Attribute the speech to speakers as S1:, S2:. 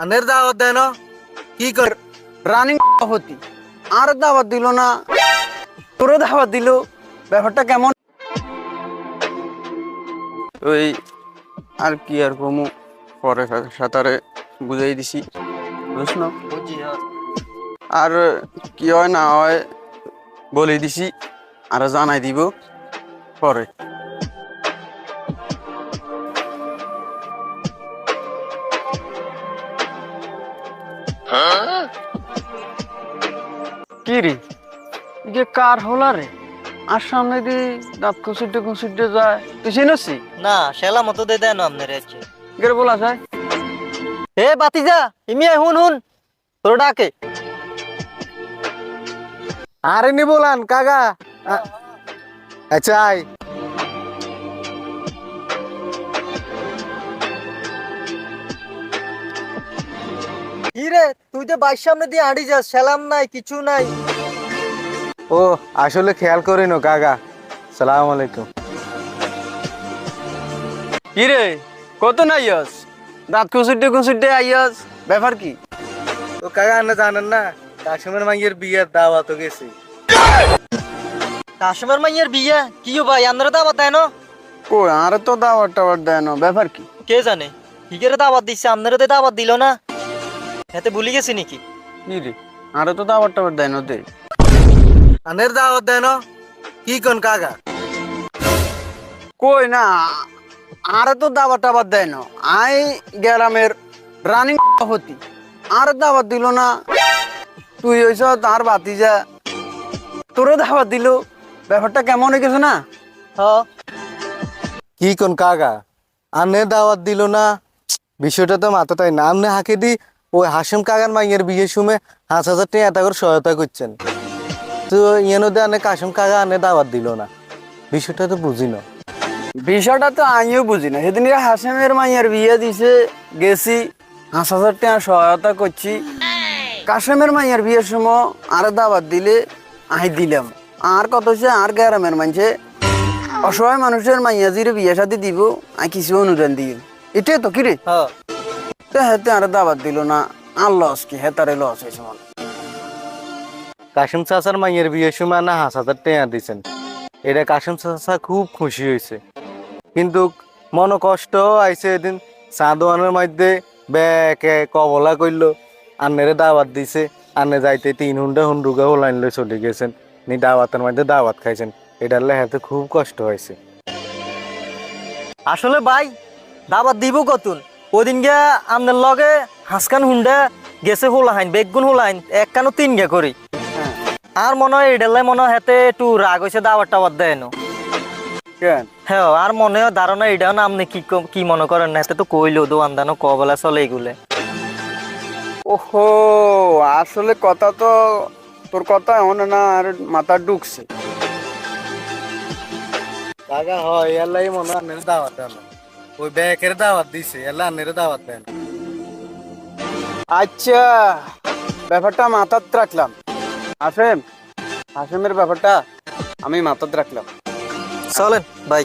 S1: আনের দাওয়াত দেয় না কি কর
S2: রানিং সভাপতি আর দাওয়াত দিল না, তোরে দাওয়াত দিল, ব্যাপারটা কেমন? ওই আর কি আর কমু, পরে সাঁতারে বুঝাই দিছি, বুঝছ না? আর কি হয় না হয় বলে দিছি, আর জানাই দিব পরে। কি রে, যে কার হলা রে? আর সামনে দি দাঁত খুঁচিতে যায়, তুই চিনছি?
S3: না শেলা মতো দে দেন আপনার আছে
S2: গেরে বলা যায়।
S3: এ বাতিজা ইমিয়া হুন তোর ডাকে
S1: আরে নি বলান কাকা আচ্ছা আয়
S3: কি রে তুই তো বাইর সামনে দিয়ে হাঁটি যাস সেলাম নাই কিছু নাই।
S1: ও আসলে খেয়াল করিনো কাকা। সালাম আলাইকুম।
S2: কি রে, কত না আইয়াস? দাঁত খুঁচিতে আইয়াস, ব্যাপার কি?
S1: তো কাকা আপনি জানেন না কাশিমের মাইয়ের বিয়ের দাওয়াত গেছি।
S3: কাশ্মীর মাইয়ের বিয়ে কি ভাই আপনারা দাওয়াত দেয় না?
S2: কই আর তো দাওয়াত টাওয়াত দেয় না, ব্যাপার কি?
S3: কে জানে কি করে দাওয়াত দিচ্ছে, আপনারা তো দাওয়াত দিল না, এতে ভুলে গেছি নাকি?
S2: কি রে, আর তো দাওয়াত টাওয়াত দেয় না দে।
S1: আনের দাওয়াত দেয় না কি কোন কাকা?
S2: কই না, আর তো দাওয়াত টাওয়াত দেয় না। আই গ্রামের রানিং সভাপতি, আর দাওয়াত দিল না। তুই হইছ তার ভাতিজা, তোরে দাওয়াত দিল, ব্যাপারটা কেমন হয়ে গেছে না?
S3: হ্যাঁ
S1: কি কোন কাকা আনে দাওয়াত দিল না? বিষয়টা তো মাথাটাই না। আমনে হাঁকে দি ওই হাসিম কাকার মাইয়ের বিয়ের সময় 5,000 টাকা এটা করে সহায়তা করছেন, তো ইয়েনো দে আনে কাশিম কাকা আনে দাওয়াত দিল না, বিষয়টা তো বুঝি না।
S2: বিষয়টা তো আমিও বুঝি না। সেদিন হাসিমের মাইয়ার বিয়ে দিছে, গেছি 5,000 টাকা সহায়তা করছি। কাশেমের মাইয়ার বিয়ের সময় আর দাওয়াত দিলে আই দিলাম। আর কত হচ্ছে, আর গ্রামের মানুষে অসহায় মানুষের মাইয়া জিরে বিয়ে সাথে দিব, আই কিছু অনুদান দিই, এটাই তো কিরে।
S3: হ্যাঁ
S2: তো হেতে আর দাওয়াত দিল না, আর লস কি, হেতারে লস হয়েছে মনে।
S1: কাশিম চাচার মাইয়ের বিয়ের সময় না 5,000 টাকা দিচ্ছেন, এটা কাশিম চাচা খুব খুশি হয়েছে। কিন্তু মন কষ্ট আইছে এদিন চা দোকানের মধ্যে ব্যাকে কবলা করলো, আন্নেরে দাওয়াত দিছে, আন্নে যাইতে 3 হুন্ডুকা হোলাইনলে চলে গেছেন, নি দাওয়াতের মধ্যে দাওয়াত খাইছেন, এটার লেহাতে খুব কষ্ট হয়েছে।
S3: আসলে ভাই দাওয়াত দিব কতুন ওদিন গিয়া আপনার লগে হাসকান হুন্ডা গেছে হোলাহাইন বেগুন হোলাহাইন এক কানো 3 গে করি। আর মনে হয় এডালে মনে হয় হাতে একটু রাগ হয়েছে দাওয়াত টাওয়াত দেয় না।
S2: কেন?
S3: হ্যাঁ আর মনে হয় ধারণা এটাও না আপনি কি মনে করেন না, এতে তো কইলো দোয়ান দানো কবেলা চলে এগুলো।
S2: ওহো, আসলে কথা তো তোর কথা এমন না, আর মাথা ঢুকছে।
S1: কাকা হয় এলাই মনে হয় আন্নের দাওয়াত দেন, ওই ব্যাকের দাওয়াত দিছে, এলা আন্নের দাওয়াত দেন।
S2: আচ্ছা, ব্যাপারটা মাথাত রাখলাম। হাসেমের ব্যাপারটা আমি মাথাত রাখলাম।
S3: চলেন ভাই।